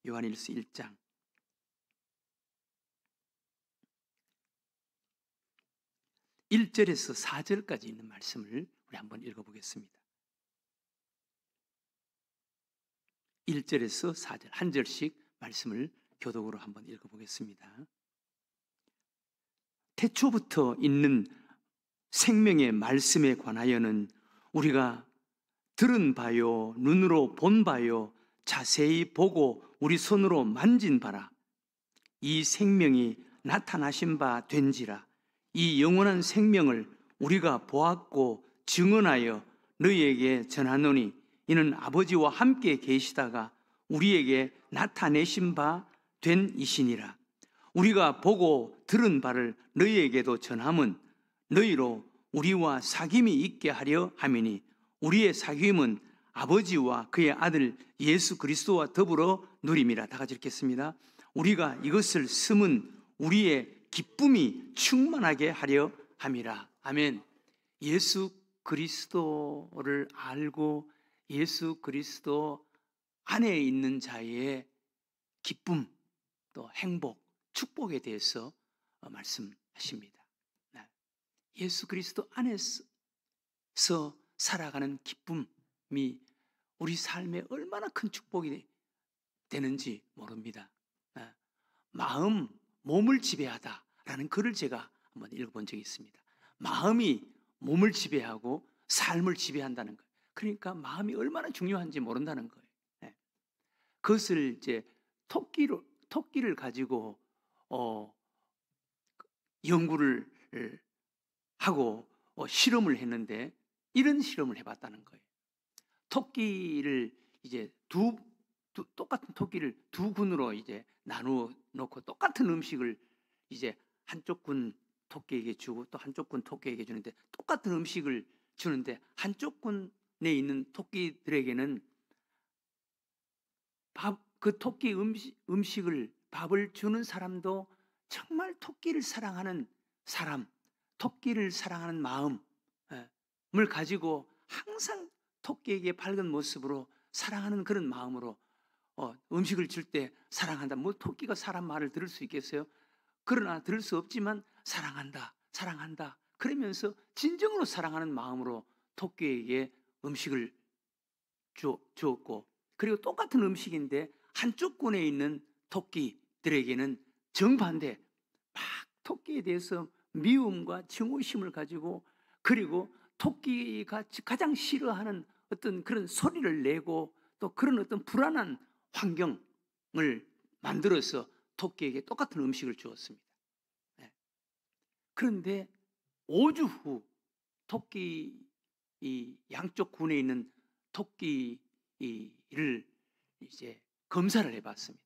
요한일서 1장 1절에서 4절까지 있는 말씀을 우리 한번 읽어보겠습니다. 1절에서 4절 한 절씩 말씀을 교독으로 한번 읽어보겠습니다. 태초부터 있는 생명의 말씀에 관하여는 우리가 들은 바요, 눈으로 본 바요, 자세히 보고 우리 손으로 만진 바라. 이 생명이 나타나신 바 된지라. 이 영원한 생명을 우리가 보았고 증언하여 너희에게 전하노니 이는 아버지와 함께 계시다가 우리에게 나타내신 바 된 이시니라. 우리가 보고 들은 바를 너희에게도 전함은 너희로 우리와 사귐이 있게 하려 함이니 우리의 사귐은 아버지와 그의 아들 예수 그리스도와 더불어 누림이라. 다 같이 읽겠습니다. 우리가 이것을 쓰면 우리의 기쁨이 충만하게 하려 함이라. 아멘. 예수 그리스도를 알고 예수 그리스도 안에 있는 자의 기쁨, 또 행복, 축복에 대해서 말씀하십니다. 예수 그리스도 안에서 살아가는 기쁨이 우리 삶에 얼마나 큰 축복이 되는지 모릅니다. 마음, 몸을 지배하다라는 글을 제가 한번 읽어본 적이 있습니다. 마음이 몸을 지배하고 삶을 지배한다는 거예요. 그러니까 마음이 얼마나 중요한지 모른다는 거예요. 그것을 이제 토끼를 가지고 연구를 하고 실험을 했는데 이런 실험을 해봤다는 거예요. 토끼를 이제 똑같은 토끼를 두 군으로 이제 나누어 놓고 똑같은 음식을 이제 한쪽 군 토끼에게 주고 또 한쪽 군 토끼에게 주는데 똑같은 음식을 주는데 한쪽 군에 있는 토끼들에게는 그 토끼 음식을 밥을 주는 사람도 정말 토끼를 사랑하는 사람, 토끼를 사랑하는 마음을 가지고 항상 토끼에게 밝은 모습으로 사랑하는 그런 마음으로 음식을 줄 때 사랑한다. 뭐 토끼가 사람 말을 들을 수 있겠어요? 그러나 들을 수 없지만 사랑한다, 사랑한다. 그러면서 진정으로 사랑하는 마음으로 토끼에게 음식을 주었고, 그리고 똑같은 음식인데 한쪽 군에 있는 토끼들에게는 정반대, 막 토끼에 대해서 미움과 증오심을 가지고, 그리고 토끼가 가장 싫어하는 어떤 그런 소리를 내고 또 그런 어떤 불안한 환경을 만들어서 토끼에게 똑같은 음식을 주었습니다. 그런데 5주 후 토끼 이 양쪽 군에 있는 토끼를 이제 검사를 해봤습니다.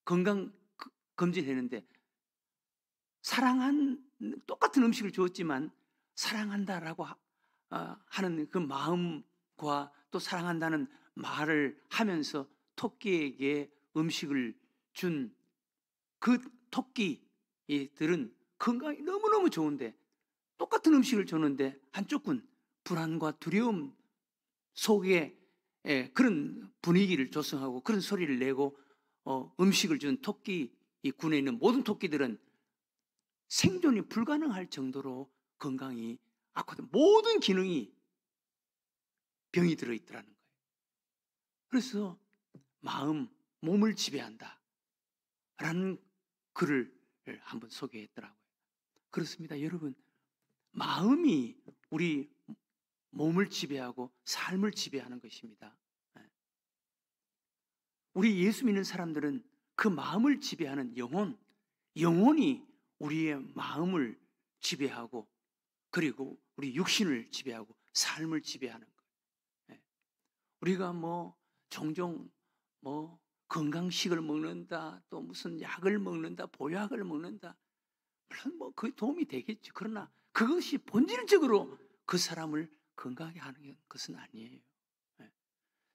건강 검진했는데 똑같은 음식을 주었지만 사랑한다라고 하는 그 마음과 또 사랑한다는 말을 하면서 토끼에게 음식을 준 그 토끼들은 건강이 너무너무 좋은데 똑같은 음식을 줬는데 한쪽은 불안과 두려움 속에 그런 분위기를 조성하고 그런 소리를 내고 음식을 준 토끼 이 군에 있는 모든 토끼들은 생존이 불가능할 정도로 건강이 악화된 모든 기능이 병이 들어있더라는 거예요. 그래서 몸을 지배한다 라는 글을 한번 소개했더라고요. 그렇습니다. 여러분, 마음이 우리 몸을 지배하고 삶을 지배하는 것입니다. 우리 예수 믿는 사람들은 그 마음을 지배하는 영혼이 우리의 마음을 지배하고 그리고 우리 육신을 지배하고 삶을 지배하는 거예요. 우리가 종종 건강식을 먹는다, 또 무슨 약을 먹는다, 보약을 먹는다. 물론 그게 도움이 되겠죠. 그러나 그것이 본질적으로 그 사람을 건강하게 하는 것은 아니에요.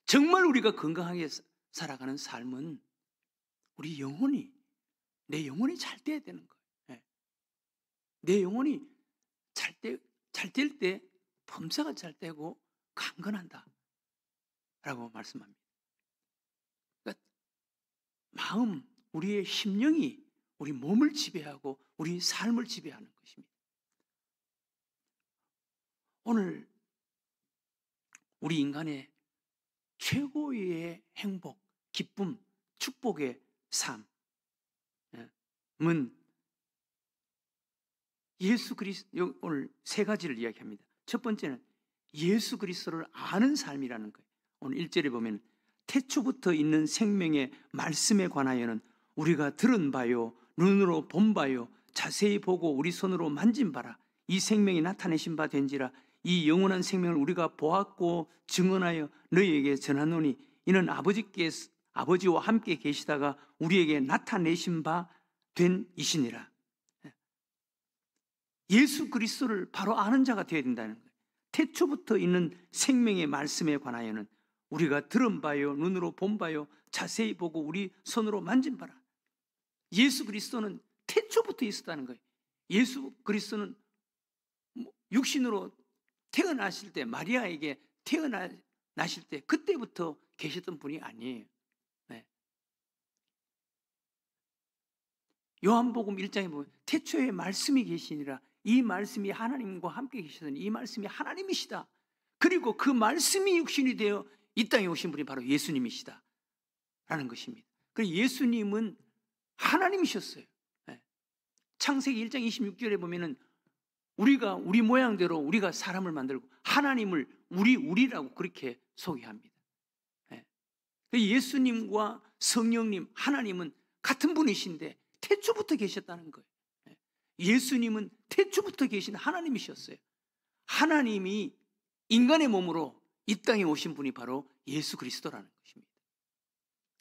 정말 우리가 건강하게 살아가는 삶은 내 영혼이 잘 돼야 되는 거예요. 내 영혼이 잘 될 때 범사가 잘 되고 강건한다 라고 말씀합니다. 그러니까 마음, 우리의 심령이 우리 몸을 지배하고 우리 삶을 지배하는 것입니다. 오늘 우리 인간의 최고의 행복, 기쁨, 축복의 삶은 예수 그리스도, 오늘 세 가지를 이야기합니다. 첫 번째는 예수 그리스도를 아는 삶이라는 거예요. 오늘 1절에 보면 태초부터 있는 생명의 말씀에 관하여는 우리가 들은 바요, 눈으로 본 바요, 자세히 보고 우리 손으로 만진 바라. 이 생명이 나타내신 바 된지라. 이 영원한 생명을 우리가 보았고 증언하여 너희에게 전하노니 이는 아버지와 함께 계시다가 우리에게 나타내신 바 된 이시니라. 예수 그리스도를 바로 아는 자가 되어야 된다는 거예요. 태초부터 있는 생명의 말씀에 관하여는 우리가 들은 바요, 눈으로 본 바요, 자세히 보고 우리 손으로 만진 바라. 예수 그리스도는 태초부터 있었다는 거예요. 예수 그리스도는 육신으로 태어나실 때, 마리아에게 태어나실 때 그때부터 계셨던 분이 아니에요. 네. 요한복음 1장에 보면 태초에 말씀이 계시니라. 이 말씀이 하나님과 함께 계시더니 이 말씀이 하나님이시다. 그리고 그 말씀이 육신이 되어 이 땅에 오신 분이 바로 예수님이시다 라는 것입니다. 그래서 예수님은 하나님이셨어요. 네. 창세기 1장 26절에 보면은 우리가 우리 모양대로 우리가 사람을 만들고 하나님을 우리라고 그렇게 소개합니다. 네. 예수님과 성령님, 하나님은 같은 분이신데 태초부터 계셨다는 거예요. 예수님은 태초부터 계신 하나님이셨어요. 하나님이 인간의 몸으로 이 땅에 오신 분이 바로 예수 그리스도라는 것입니다.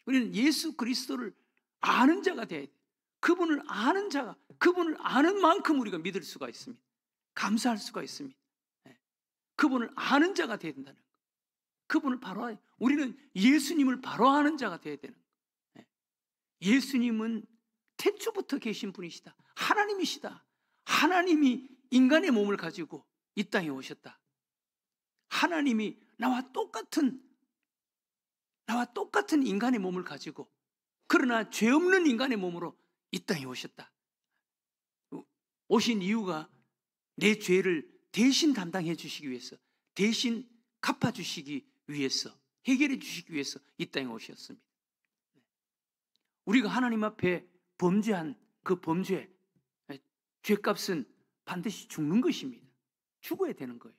우리는 예수 그리스도를 아는 자가 돼야 돼요. 그분을 아는 자가, 그분을 아는 만큼 우리가 믿을 수가 있습니다. 감사할 수가 있습니다. 그분을 아는 자가 돼야 된다는 거예요. 그분을 바로, 우리는 예수님을 바로 아는 자가 돼야 되는 거예요. 예수님은 태초부터 계신 분이시다. 하나님이시다. 하나님이 인간의 몸을 가지고 이 땅에 오셨다. 하나님이 나와 똑같은 인간의 몸을 가지고, 그러나 죄 없는 인간의 몸으로 이 땅에 오셨다. 오신 이유가 내 죄를 대신 담당해 주시기 위해서, 대신 갚아 주시기 위해서, 해결해 주시기 위해서 이 땅에 오셨습니다. 우리가 하나님 앞에 범죄한 그 범죄, 죄값은 반드시 죽는 것입니다. 죽어야 되는 거예요.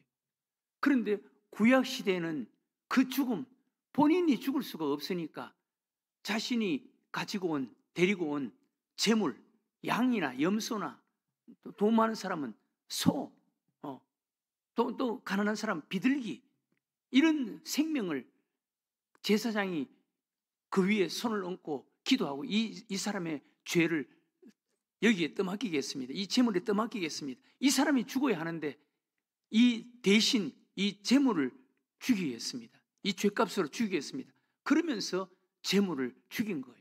그런데 구약 시대에는 그 죽음, 본인이 죽을 수가 없으니까 자신이 데리고 온 재물, 양이나 염소나, 돈 많은 사람은 소, 또 가난한 사람 비둘기, 이런 생명을 제사장이 그 위에 손을 얹고 기도하고 이 사람의 죄를 여기에 떠맡기겠습니다. 이 재물에 떠맡기겠습니다. 이 사람이 죽어야 하는데 대신 이 재물을 죽이겠습니다. 이 죄값으로 죽이겠습니다. 그러면서 재물을 죽인 거예요.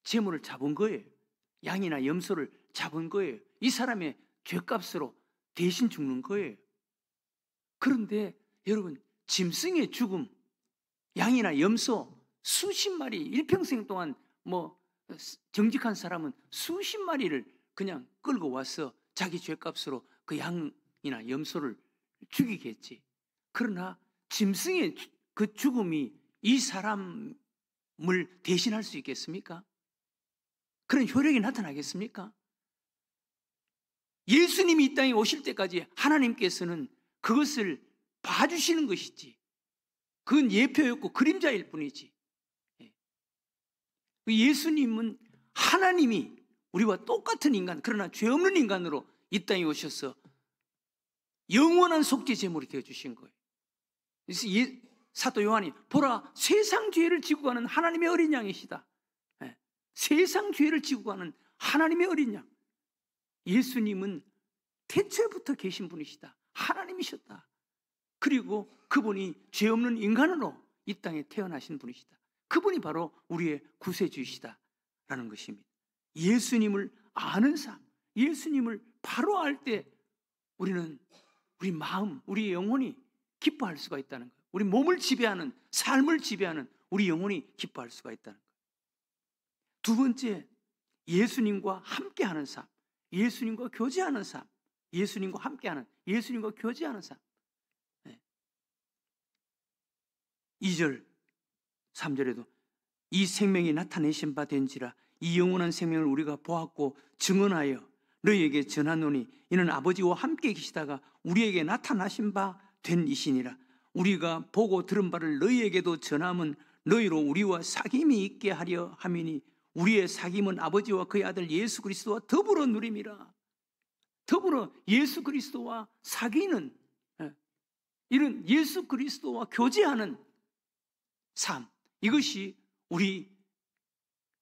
재물을 잡은 거예요. 양이나 염소를 잡은 거예요. 이 사람의 죄값으로 대신 죽는 거예요. 그런데 여러분, 짐승의 죽음, 양이나 염소 수십 마리, 일평생 동안 정직한 사람은 수십 마리를 그냥 끌고 와서 자기 죄값으로 그 양이나 염소를 죽이겠지. 그러나 짐승의 그 죽음이 이 사람을 대신할 수 있겠습니까? 그런 효력이 나타나겠습니까? 예수님이 이 땅에 오실 때까지 하나님께서는 그것을 봐주시는 것이지, 그건 예표였고 그림자일 뿐이지. 예수님은 하나님이 우리와 똑같은 인간, 그러나 죄 없는 인간으로 이 땅에 오셔서 영원한 속죄 제물이 되어주신 거예요. 그래서 사도 요한이 보라, 세상 죄를 지고 가는 하나님의 어린 양이시다. 세상 죄를 지고 가는 하나님의 어린 양. 예수님은 태초부터 계신 분이시다. 하나님이셨다. 그리고 그분이 죄 없는 인간으로 이 땅에 태어나신 분이시다. 그분이 바로 우리의 구세주이시다라는 것입니다. 예수님을 아는 삶, 예수님을 바로 알 때 우리는 우리 마음, 우리 영혼이 기뻐할 수가 있다는 거예요. 우리 몸을 지배하는, 삶을 지배하는 우리 영혼이 기뻐할 수가 있다는 거예요. 두 번째, 예수님과 함께하는 삶, 예수님과 교제하는 삶, 예수님과 함께하는, 예수님과 교제하는 삶. 2절, 3절에도 이 생명이 나타내신 바 된지라 이 영원한 생명을 우리가 보았고 증언하여 너희에게 전하노니 이는 아버지와 함께 계시다가 우리에게 나타나신 바 된 이시니라. 우리가 보고 들은 바를 너희에게도 전함은 너희로 우리와 사귐이 있게 하려 함이니 우리의 사귐은 아버지와 그의 아들 예수 그리스도와 더불어 누림이라. 더불어 예수 그리스도와 사귀는, 이런 예수 그리스도와 교제하는 삶, 이것이 우리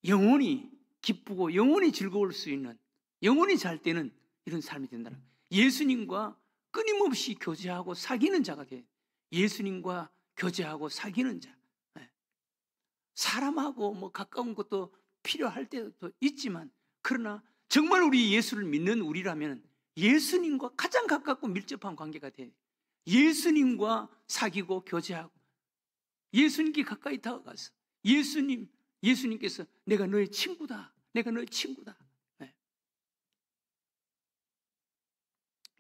영혼이 기쁘고 영혼이 즐거울 수 있는, 영혼이 잘 되는 이런 삶이 된다는 거예요. 예수님과 끊임없이 교제하고 사귀는 자가 돼요. 예수님과 교제하고 사귀는 자. 사람하고 뭐 가까운 것도 필요할 때도 있지만, 그러나 정말 우리 예수를 믿는 우리라면 예수님과 가장 가깝고 밀접한 관계가 돼요. 예수님과 사귀고 교제하고 예수님께 가까이 다가가서 예수님께서 내가 너의 친구다, 내가 너의 친구다.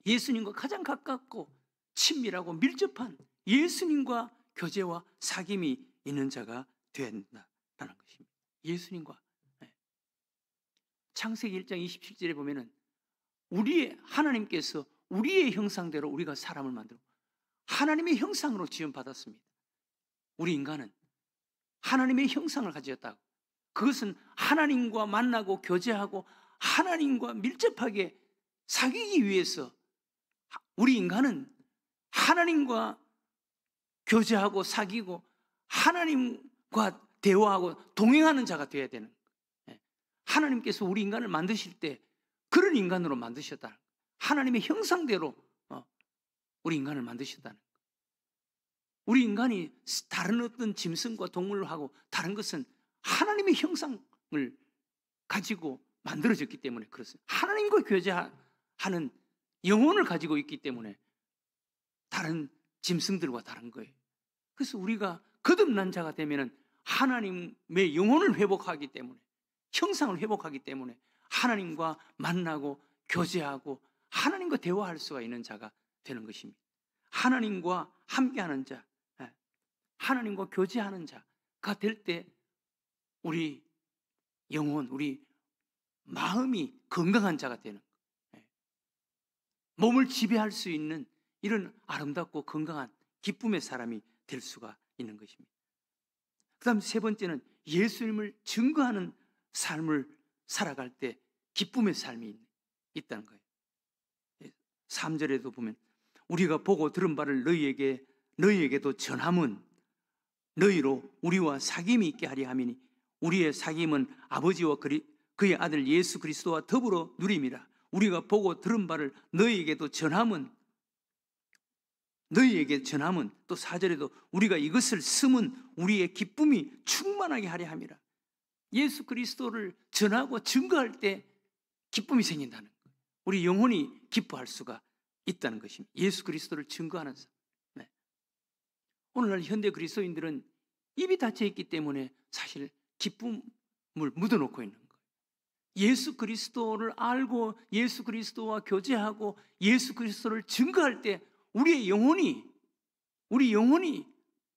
예수님과 가장 가깝고 친밀하고 밀접한 예수님과 교제와 사귐이 있는 자가 되어야 된다는 것입니다. 예수님과. 창세기 1장 27절에 보면은 하나님께서 우리의 형상대로 우리가 사람을 만들고 하나님의 형상으로 지음받았습니다. 우리 인간은 하나님의 형상을 가졌다고. 그것은 하나님과 만나고 교제하고 하나님과 밀접하게 사귀기 위해서 우리 인간은 하나님과 교제하고 사귀고 하나님과 대화하고 동행하는 자가 되어야 되는 거예요. 하나님께서 우리 인간을 만드실 때 그런 인간으로 만드셨다. 하나님의 형상대로 우리 인간을 만드셨다는 거예요. 우리 인간이 다른 어떤 짐승과 동물하고 다른 것은 하나님의 형상을 가지고 만들어졌기 때문에 그렇습니다. 하나님과 교제하는 영혼을 가지고 있기 때문에 다른 짐승들과 다른 거예요. 그래서 우리가 거듭난 자가 되면 하나님의 영혼을 회복하기 때문에, 형상을 회복하기 때문에 하나님과 만나고 교제하고 하나님과 대화할 수가 있는 자가 되는 것입니다. 하나님과 함께하는 자, 하나님과 교제하는 자가 될 때 우리 영혼, 우리 마음이 건강한 자가 되는 거예요. 몸을 지배할 수 있는 이런 아름답고 건강한 기쁨의 사람이 될 수가 있는 것입니다. 그 다음 세 번째는 예수님을 증거하는 삶을 살아갈 때 기쁨의 삶이 있다는 거예요. 3절에도 보면 우리가 보고 들은 바를 너희에게도 전함은 너희로 우리와 사귐이 있게 하려 함이니 우리의 사귐은 아버지와 그의 아들 예수 그리스도와 더불어 누림이라. 우리가 보고 들은 바를 너희에게도 전함은, 너희에게 전함은, 또 4절에도 우리가 이것을 쓰면 우리의 기쁨이 충만하게 하려 함이라. 예수 그리스도를 전하고 증거할 때 기쁨이 생긴다는 거예요. 우리 영혼이 기뻐할 수가 있다는 것입니다. 예수 그리스도를 증거하는 삶. 오늘날 현대 그리스도인들은 입이 닫혀 있기 때문에 사실 기쁨을 묻어놓고 있는 거예요. 예수 그리스도를 알고 예수 그리스도와 교제하고 예수 그리스도를 증거할 때 우리 영혼이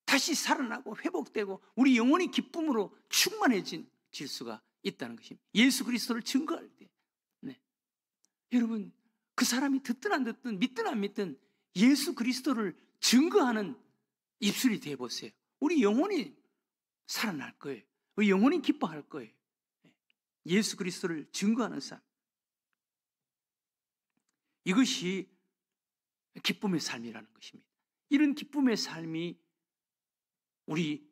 다시 살아나고 회복되고 우리 영혼이 기쁨으로 충만해질 수가 있다는 것입니다. 예수 그리스도를 증거할 때. 여러분, 그 사람이 듣든 안 듣든 믿든 안 믿든 예수 그리스도를 증거하는 입술이 되어보세요. 우리 영혼이 살아날 거예요. 우리 영혼이 기뻐할 거예요. 예수 그리스도를 증거하는 삶. 이것이 기쁨의 삶이라는 것입니다. 이런 기쁨의 삶이 우리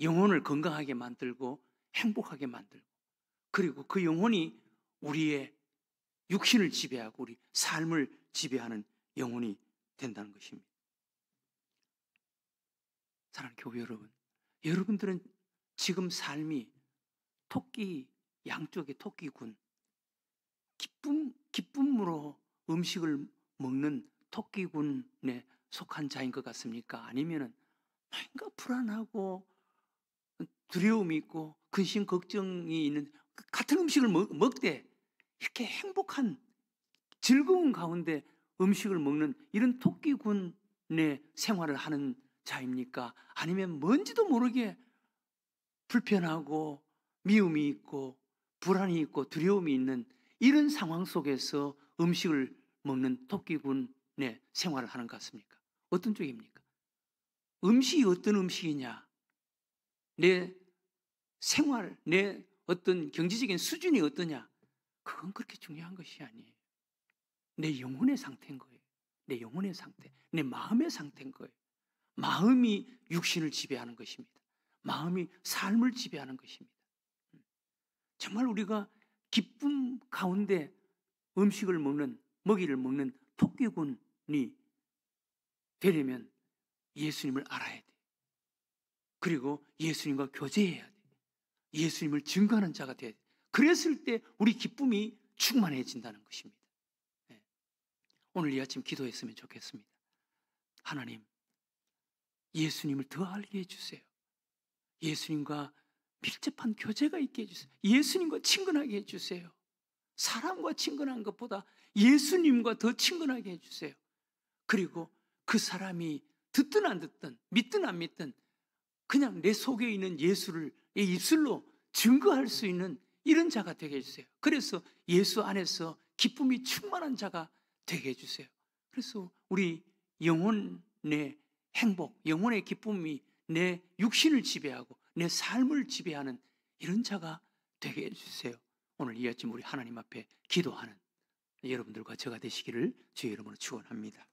영혼을 건강하게 만들고 행복하게 만들고, 그리고 그 영혼이 우리의 육신을 지배하고 우리 삶을 지배하는 영혼이 된다는 것입니다. 사랑하는 교회 여러분, 여러분들은 지금 삶이 토끼, 양쪽의 토끼군, 기쁨으로 음식을 먹는 토끼군에 속한 자인 것 같습니까? 아니면은 뭔가 불안하고 두려움이 있고 근심 걱정이 있는 같은 음식을 먹되 이렇게 행복한 즐거운 가운데 음식을 먹는 이런 토끼군의 생활을 하는 자입니까? 아니면 뭔지도 모르게 불편하고 미움이 있고 불안이 있고 두려움이 있는 이런 상황 속에서 음식을 먹는 토끼군의 생활을 하는 것 같습니까? 어떤 쪽입니까? 음식이 어떤 음식이냐? 내 생활, 내 어떤 경제적인 수준이 어떠냐? 그건 그렇게 중요한 것이 아니에요. 내 영혼의 상태인 거예요. 내 영혼의 상태, 내 마음의 상태인 거예요. 마음이 육신을 지배하는 것입니다. 마음이 삶을 지배하는 것입니다. 정말 우리가 기쁨 가운데 음식을 먹이를 먹는 토끼군이 되려면 예수님을 알아야 돼. 그리고 예수님과 교제해야 돼. 예수님을 증거하는 자가 돼야 돼. 그랬을 때 우리 기쁨이 충만해진다는 것입니다. 오늘 이 아침 기도했으면 좋겠습니다. 하나님, 예수님을 더 알게 해주세요. 예수님과 밀접한 교제가 있게 해주세요. 예수님과 친근하게 해주세요. 사람과 친근한 것보다 예수님과 더 친근하게 해주세요. 그리고 그 사람이 듣든 안 듣든 믿든 안 믿든 그냥 내 속에 있는 예수를 내 입술로 증거할 수 있는 이런 자가 되게 해주세요. 그래서 예수 안에서 기쁨이 충만한 자가 되게 해주세요. 그래서 우리 영혼의 행복, 영혼의 기쁨이 내 육신을 지배하고 내 삶을 지배하는 이런 자가 되게 해주세요. 오늘 이 아침 우리 하나님 앞에 기도하는 여러분들과 저가 되시기를 주의 이름으로 축원합니다.